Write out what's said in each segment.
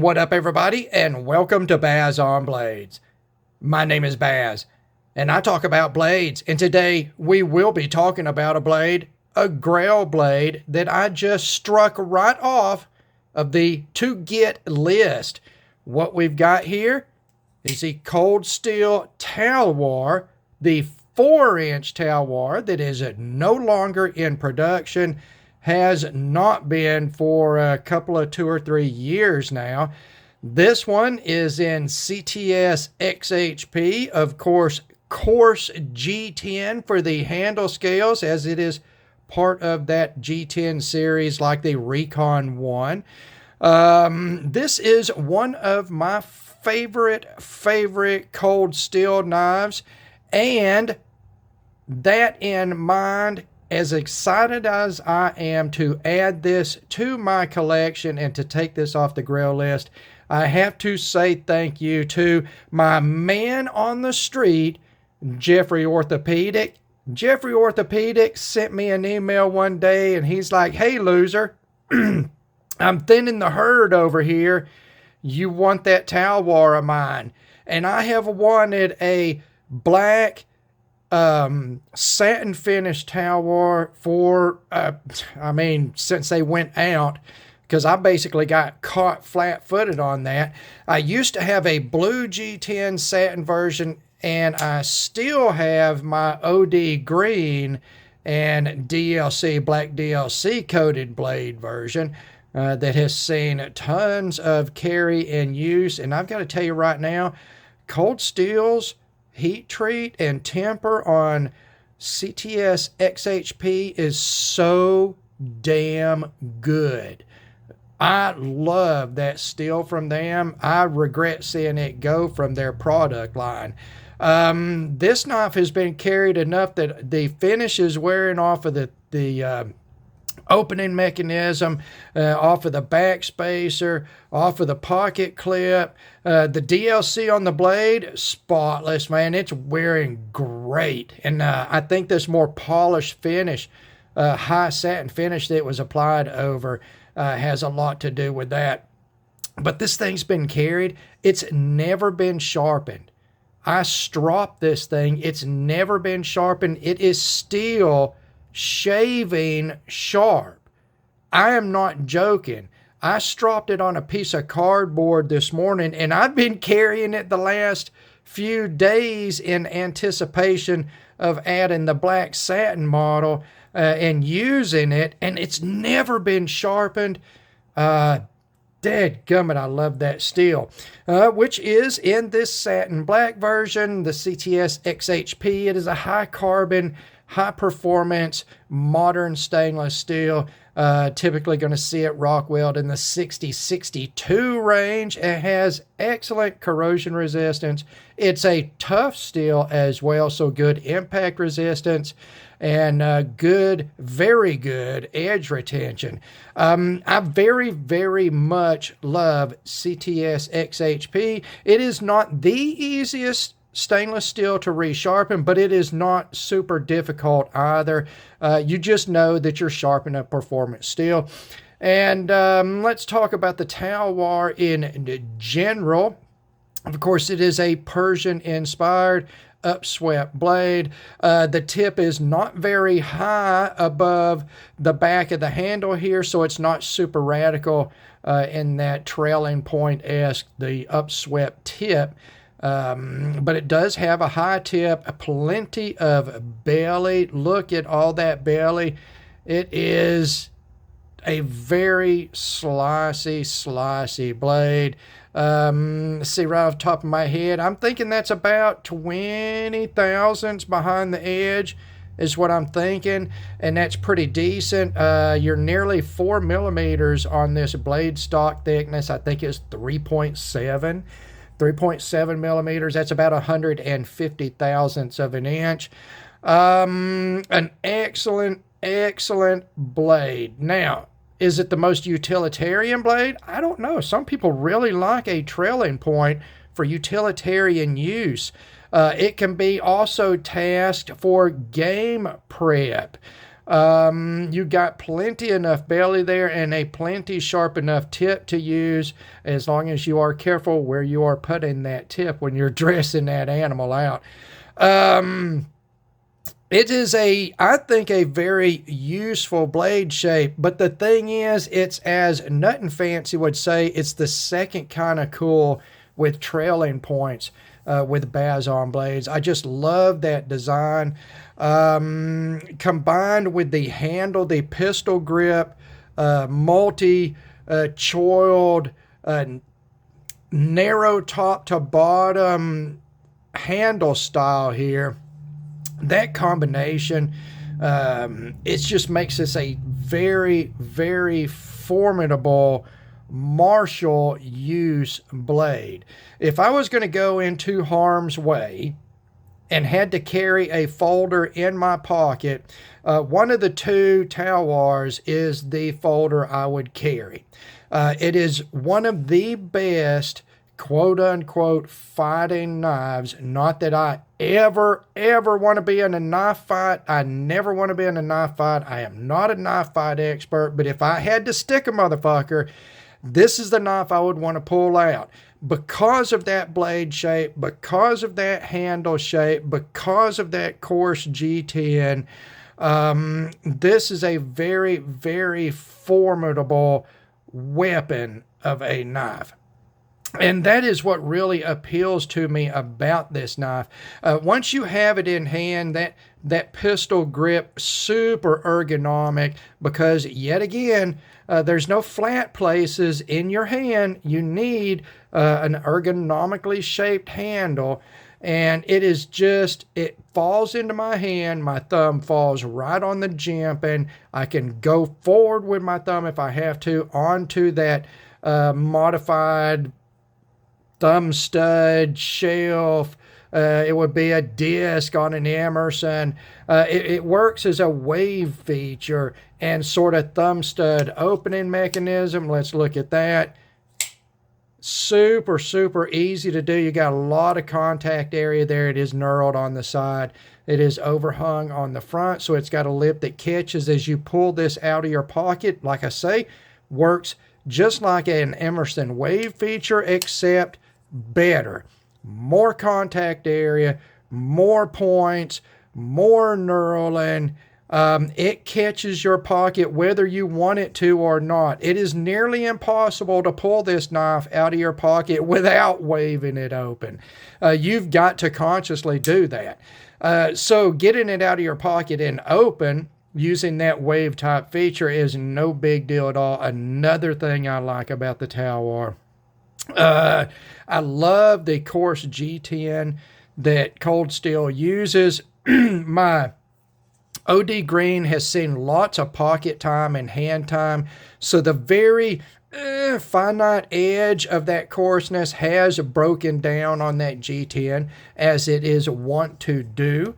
What up, everybody, and welcome to Baz on Blades. My name is Baz, and I talk about blades, and today we will be talking about a blade, a Grail blade that I just struck right off of the to-get list. What we've got here is the Cold Steel Talwar, the 4-inch Talwar that is no longer in production, has not been for a couple of 2 or 3 years now. This one is in CTS-XHP, of course, coarse G10 for the handle scales, as it is part of that G10 series like the Recon 1. This is one of my favorite cold steel knives, and that in mind, as excited as I am to add this to my collection and to take this off the Grail list, I have to say thank you to my man on the street, Jeffrey Orthopedic. Jeffrey Orthopedic sent me an email one day and he's like, "Hey, loser, I'm thinning the herd over here. You want that Talwar of mine?" And I have wanted a black satin finished Talwar for, since they went out, because I basically got caught flat-footed on that. I used to have a blue G10 satin version, and I still have my OD green and DLC, black DLC coated blade version that has seen tons of carry and use. And I've got to tell you right now, Cold Steel's heat treat and temper on CTS-XHP is so damn good. I love that steel from them. I regret seeing it go from their product line. This knife has been carried enough that the finish is wearing off of the opening mechanism, off of the back spacer, off of the pocket clip. The DLC on the blade, spotless, man. It's wearing great. And I think this more polished finish, high satin finish that was applied over has a lot to do with that. But this thing's been carried. It's never been sharpened. I stropped this thing. It's never been sharpened. It is still shaving sharp. I am not joking. I stropped it on a piece of cardboard this morning, and I've been carrying it the last few days in anticipation of adding the black satin model and using it, and it's never been sharpened. Dadgummit, I love that steel, which is in this satin black version, the CTS-XHP. It is a high carbon, high performance, modern stainless steel. Typically going to see it rock weld in the 60-62 range. It has excellent corrosion resistance. It's a tough steel as well, so good impact resistance and good, very good edge retention. I very much love CTS-XHP. It is not the easiest stainless steel to resharpen, but it is not super difficult either. You just know that you're sharpening a performance steel. And let's talk about the Talwar in general. Of course, it is a Persian-inspired upswept blade. The tip is not very high above the back of the handle here, so it's not super radical in that trailing point-esque, the upswept tip. But it does have a high tip, plenty of belly. Look at all that belly. It is a very slicey blade. Let's see, right off the top of my head, I'm thinking that's about 20 thousandths behind the edge is what I'm thinking, and that's pretty decent. You're nearly 4 millimeters on this blade stock thickness. I think it's 3.7 millimeters. That's about 150 thousandths of an inch. An excellent blade. Now, is it the most utilitarian blade? I don't know. Some people really like a trailing point for utilitarian use. It can be also tasked for game prep. You got plenty enough belly there and a plenty sharp enough tip to use, as long as you are careful where you are putting that tip when you're dressing that animal out. It is I think, a very useful blade shape, but the thing is, it's, as Nut and Fancy would say, it's the second kind of cool with trailing points with Bazon blades. I just love that design. Combined with the handle, the pistol grip, multi-choiled, narrow top to bottom handle style here, that combination, it just makes this a very, very formidable martial use blade. If I was going to go into harm's way and had to carry a folder in my pocket, one of the two Talwars is the folder I would carry. It is one of the best quote-unquote fighting knives. Not that I ever want to be in a knife fight. I never want to be in a knife fight. I am not a knife fight expert, but if I had to stick a motherfucker, this is the knife I would want to pull out. Because of that blade shape, because of that handle shape, because of that coarse G10, this is a very, very formidable weapon of a knife. And that is what really appeals to me about this knife. Once you have it in hand, that pistol grip, super ergonomic, because yet again, there's no flat places in your hand. You need an ergonomically shaped handle. And it is just, it falls into my hand. My thumb falls right on the jimping. I can go forward with my thumb if I have to onto that modified thumb stud shelf. It would be a disc on an Emerson. It works as a wave feature and sort of thumb stud opening mechanism. Let's look at that. Super, super easy to do. You got a lot of contact area there. It is knurled on the side. It is overhung on the front, so it's got a lip that catches as you pull this out of your pocket. Like I say, works just like an Emerson wave feature, except better. More contact area, more points, more knurling. It catches your pocket whether you want it to or not. It is nearly impossible to pull this knife out of your pocket without waving it open. You've got to consciously do that. So getting it out of your pocket and open using that wave type feature is no big deal at all. Another thing I like about the Talwar. I love the coarse G10 that Cold Steel uses. My OD Green has seen lots of pocket time and hand time, so the very finite edge of that coarseness has broken down on that G10, as it is wont to do.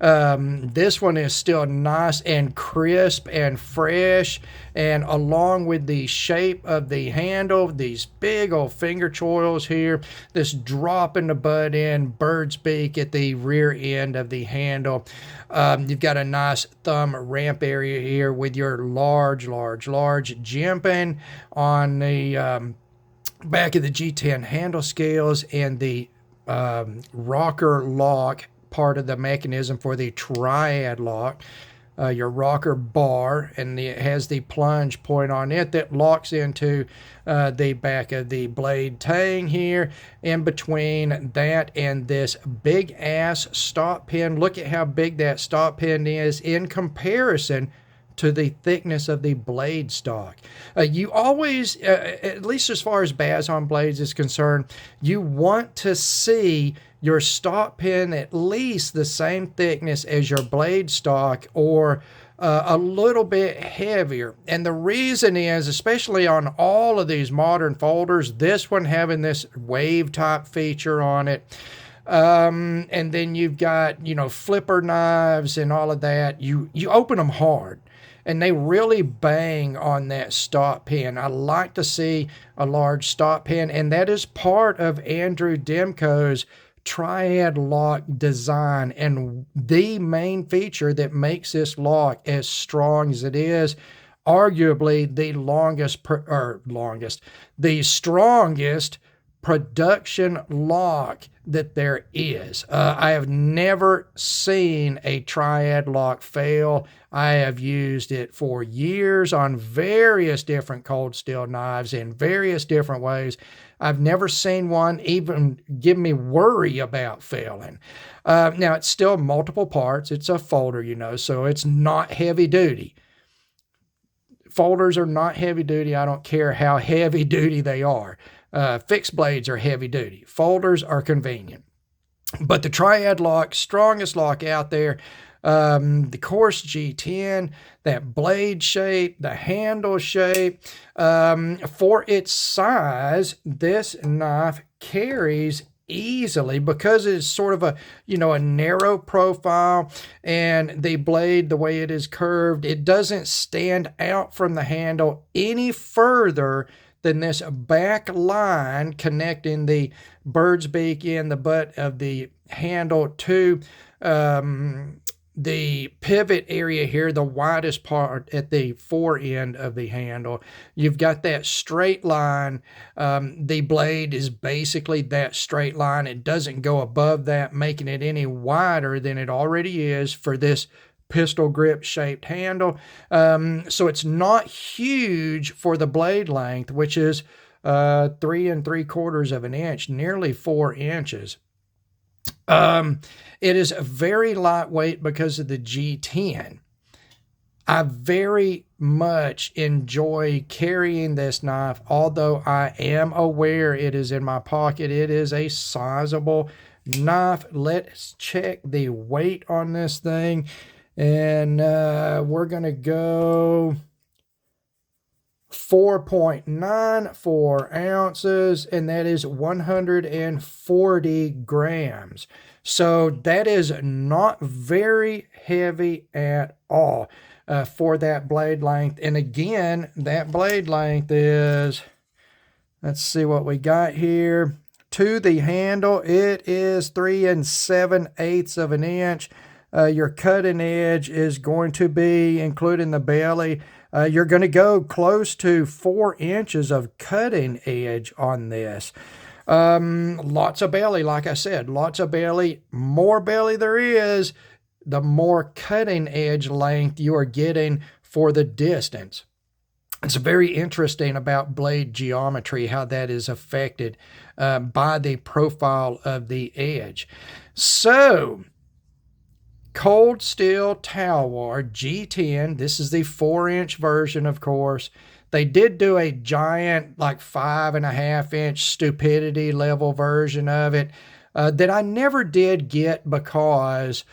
This one is still nice and crisp and fresh, and along with the shape of the handle, these big old finger choils here, this drop in the butt end, bird's beak at the rear end of the handle. You've got a nice thumb ramp area here with your large jimping on the back of the G10 handle scales, and the rocker lock part of the mechanism for the triad lock, your rocker bar, and it has the plunge point on it that locks into the back of the blade tang here. In between that and this big ass stop pin, look at how big that stop pin is in comparison to the thickness of the blade stock. You always, at least as far as Bazon blades is concerned, you want to see your stop pin at least the same thickness as your blade stock, or a little bit heavier. And the reason is, especially on all of these modern folders, this one having this wave type feature on it, and then you've got, flipper knives and all of that, you open them hard, and they really bang on that stop pin. I like to see a large stop pin, and that is part of Andrew Demko's triad lock design, and the main feature that makes this lock as strong as it is, arguably the strongest production lock that there is. I have never seen a triad lock fail. I have used it for years on various different cold steel knives in various different ways. I've never seen one even give me worry about failing. Now, it's still multiple parts. It's a folder, so it's not heavy duty. Folders are not heavy duty. I don't care how heavy duty they are. Fixed blades are heavy duty. Folders are convenient. But the triad lock, strongest lock out there, the coarse G10, that blade shape, the handle shape, for its size, this knife carries easily because it's sort of a narrow profile, and the blade, the way it is curved, it doesn't stand out from the handle any further than this back line connecting the bird's beak in the butt of the handle to the pivot area here, the widest part at the fore end of the handle. You've got that straight line. The blade is basically that straight line. It doesn't go above that, making it any wider than it already is for this pistol grip shaped handle. So it's not huge for the blade length, which is 3 3/4 of an inch, nearly 4 inches. It is very lightweight because of the G10. I very much enjoy carrying this knife, although I am aware it is in my pocket. It is a sizable knife. Let's check the weight on this thing. And we're going to go 4.94 ounces, and that is 140 grams. So that is not very heavy at all for that blade length. And again, that blade length is, let's see what we got here. To the handle, it is 3 7/8 of an inch. Your cutting edge is going to be, including the belly, you're going to go close to 4 inches of cutting edge on this. Lots of belly, like I said, lots of belly. More belly there is, the more cutting edge length you are getting for the distance. It's very interesting about blade geometry, how that is affected by the profile of the edge. So, Cold Steel Talwar G10. This is the 4-inch version, of course. They did do a giant, like 5.5-inch stupidity level version of it that I never did get because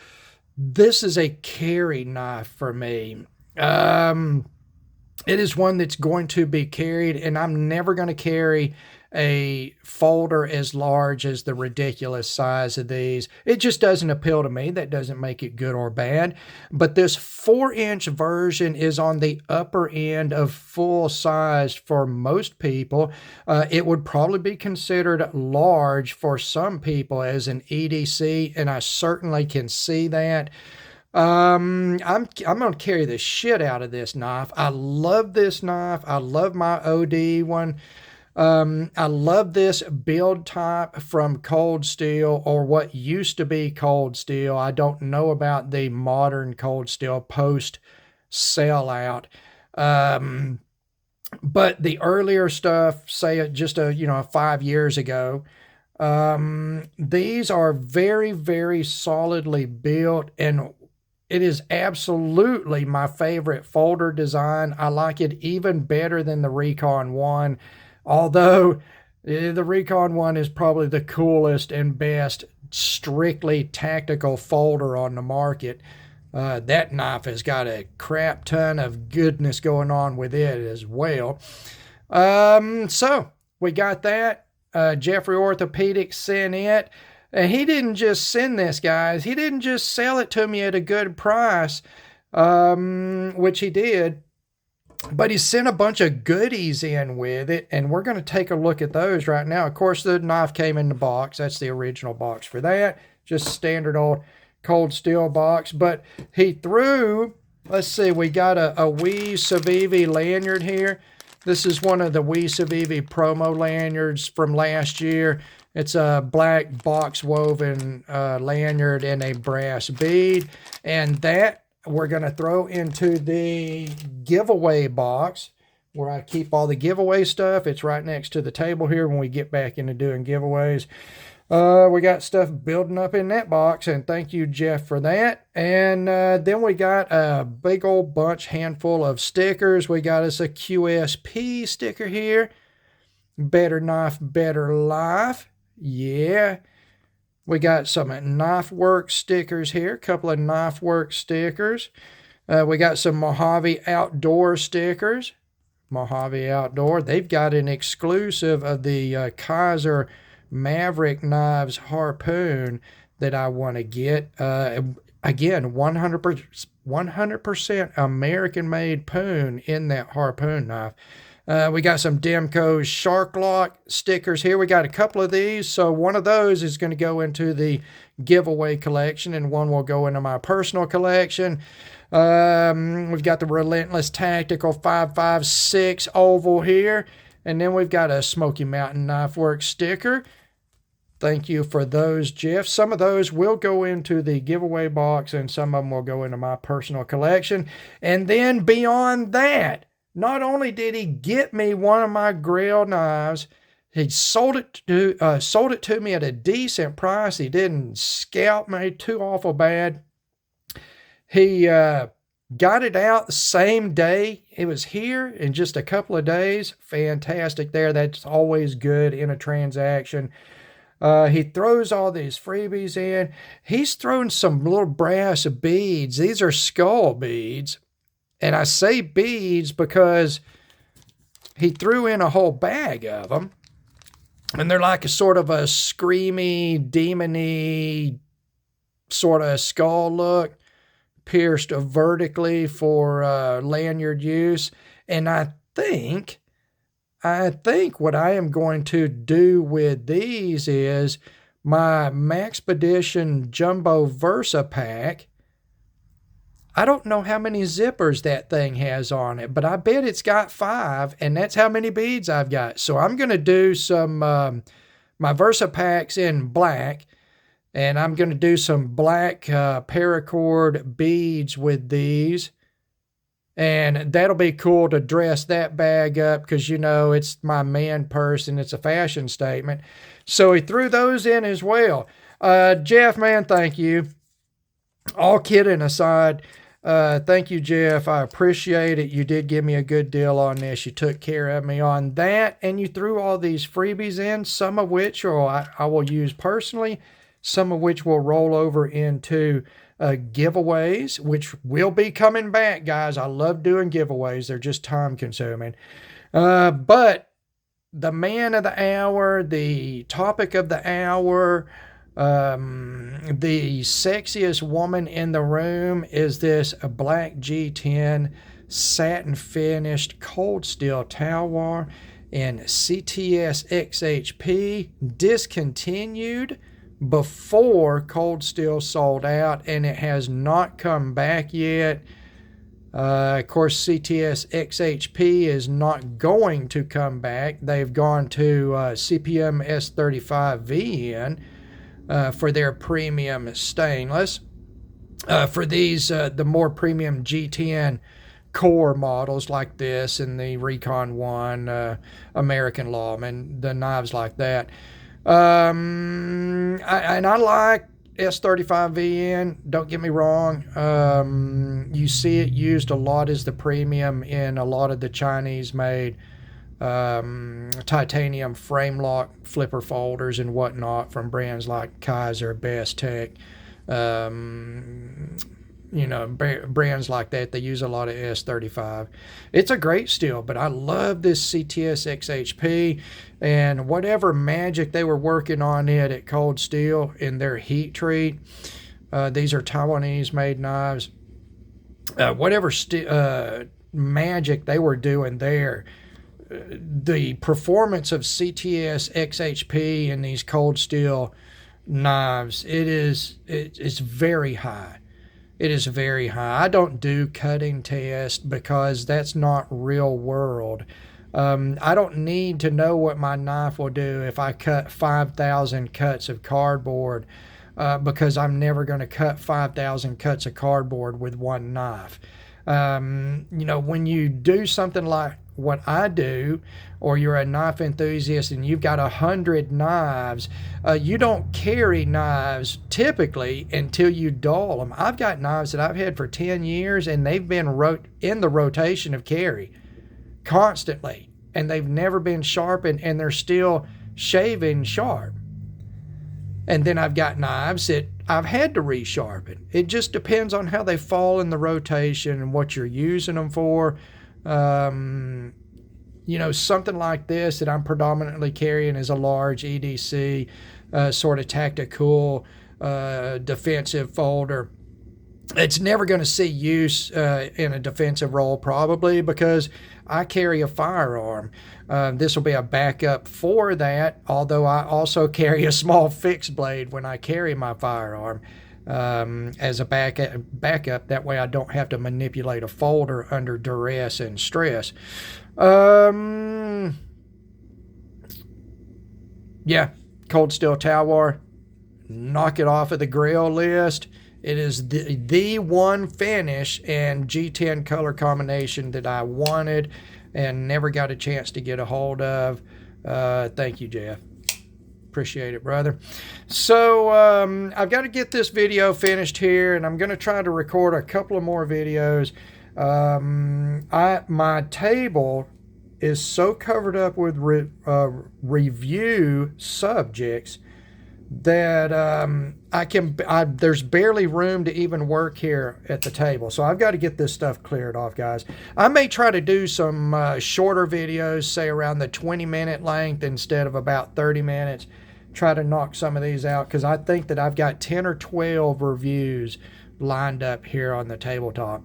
this is a carry knife for me. It is one that's going to be carried, and I'm never going to carry a folder as large as the ridiculous size of these. It just doesn't appeal to me. That doesn't make it good or bad. But this 4-inch version is on the upper end of full size for most people. It would probably be considered large for some people as an EDC, and I certainly can see that. I'm going to carry the shit out of this knife. I love this knife. I love my OD one. I love this build type from Cold Steel, or what used to be Cold Steel. I don't know about the modern Cold Steel post sellout. But the earlier stuff, say just 5 years ago, these are very, very solidly built, and it is absolutely my favorite folder design. I like it even better than the Recon 1. Although the Recon 1 is probably the coolest and best strictly tactical folder on the market. That knife has got a crap ton of goodness going on with it as well. So we got that. Jeffrey Orthopedic sent it. And he didn't just send this, guys. He didn't just sell it to me at a good price, which he did. But he sent a bunch of goodies in with it, and we're going to take a look at those right now. Of course, the knife came in the box. That's the original box for that. Just standard old Cold Steel box. But he threw, let's see, we got a Wee Civivi lanyard here. This is one of the Wee Civivi promo lanyards from last year. It's a black box woven lanyard and a brass bead. And that we're going to throw into the giveaway box where I keep all the giveaway stuff. It's right next to the table here when we get back into doing giveaways. We got stuff building up in that box, and thank you, Jeff, for that. And then we got a big old bunch, handful of stickers. We got us a QSP sticker here. Better Knife, Better Life. Yeah. We got some Knife Work stickers here, a couple of Knife Work stickers. We got some Mojave Outdoor stickers. Mojave Outdoor. They've got an exclusive of the Kaiser Maverick Knives Harpoon that I want to get. Again, 100% American-made poon in that harpoon knife. We got some Demco's Shark Lock stickers here. We got a couple of these. So one of those is going to go into the giveaway collection, and one will go into my personal collection. We've got the Relentless Tactical 556 oval here. And then we've got a Smoky Mountain Knife Work sticker. Thank you for those, Jeff. Some of those will go into the giveaway box, and some of them will go into my personal collection. And then beyond that, not only did he get me one of my Grail knives, he sold it to me at a decent price. He didn't scalp me too awful bad. He got it out the same day. It was here in just a couple of days. Fantastic there. That's always good in a transaction. He throws all these freebies in. He's thrown some little brass beads. These are skull beads. And I say beads because he threw in a whole bag of them. And they're like a sort of a screamy, demony sort of skull look, pierced vertically for lanyard use. And I think what I am going to do with these is my Maxpedition Jumbo Versa pack. I don't know how many zippers that thing has on it, but I bet it's got 5, and that's how many beads I've got. So I'm going to do some, my Versa packs in black, and I'm going to do some black paracord beads with these. And that'll be cool to dress that bag up because, you know, it's my man purse and it's a fashion statement. So he threw those in as well. Jeff, man, thank you. All kidding aside, thank you, Jeff. I appreciate it. You did give me a good deal on this. You took care of me on that. And you threw all these freebies in, some of which I will use personally, some of which will roll over into giveaways, which will be coming back, guys. I love doing giveaways. They're just time consuming. But the man of the hour, the topic of the hour, the sexiest woman in the room is this black G10 satin finished Cold Steel Talwar in CTS-XHP, discontinued before Cold Steel sold out, and it has not come back yet. Of course, CTS-XHP is not going to come back. They've gone to CPM S35VN for their premium stainless. For these, the more premium G10 core models like this and the Recon 1, American Lawman, the knives like that. I like S35VN, don't get me wrong. You see it used a lot as the premium in a lot of the Chinese-made titanium frame lock flipper folders and whatnot from brands like Kaiser, Best Tech, you know, brands like that. They use a lot of S35. It's a great steel, but I love this CTS-XHP, and whatever magic they were working on it at Cold Steel in their heat treat. These are Taiwanese made knives. Whatever magic they were doing there. The performance of CTS-XHP and these Cold Steel knives, it's very high. It is very high. I don't do cutting tests because that's not real world. I don't need to know what my knife will do if I cut 5,000 cuts of cardboard, because I'm never going to cut 5,000 cuts of cardboard with one knife. When you do something like what I do, or you're a knife enthusiast and you've got 100 knives, you don't carry knives typically until you dull them. I've got knives that I've had for 10 years and they've been in the rotation of carry constantly, and they've never been sharpened, and they're still shaving sharp. And then I've got knives that I've had to resharpen. It just depends on how they fall in the rotation and what you're using them for. Something like this that I'm predominantly carrying is a large EDC, sort of tactical, defensive folder. It's never going to see use in a defensive role, probably, because I carry a firearm. This will be a backup for that, although I also carry a small fixed blade when I carry my firearm as a backup. That way I don't have to manipulate a folder under duress and stress. Yeah, Cold Steel Talwar, knock it off of the Grail list. It is the one finish and G10 color combination that I wanted and never got a chance to get a hold of. Thank you, Jeff. Appreciate it, brother. So I've got to get this video finished here, and I'm going to try to record a couple of more videos. My table is so covered up with review subjects that there's barely room to even work here at the table. So I've got to get this stuff cleared off, guys. I may try to do some shorter videos, say around the 20-minute length instead of about 30 minutes. Try to knock some of these out, because I think that I've got 10 or 12 reviews lined up here on the tabletop.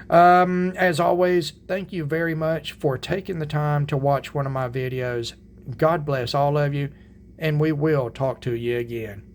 As always, thank you very much for taking the time to watch one of my videos. God bless all of you, and we will talk to you again.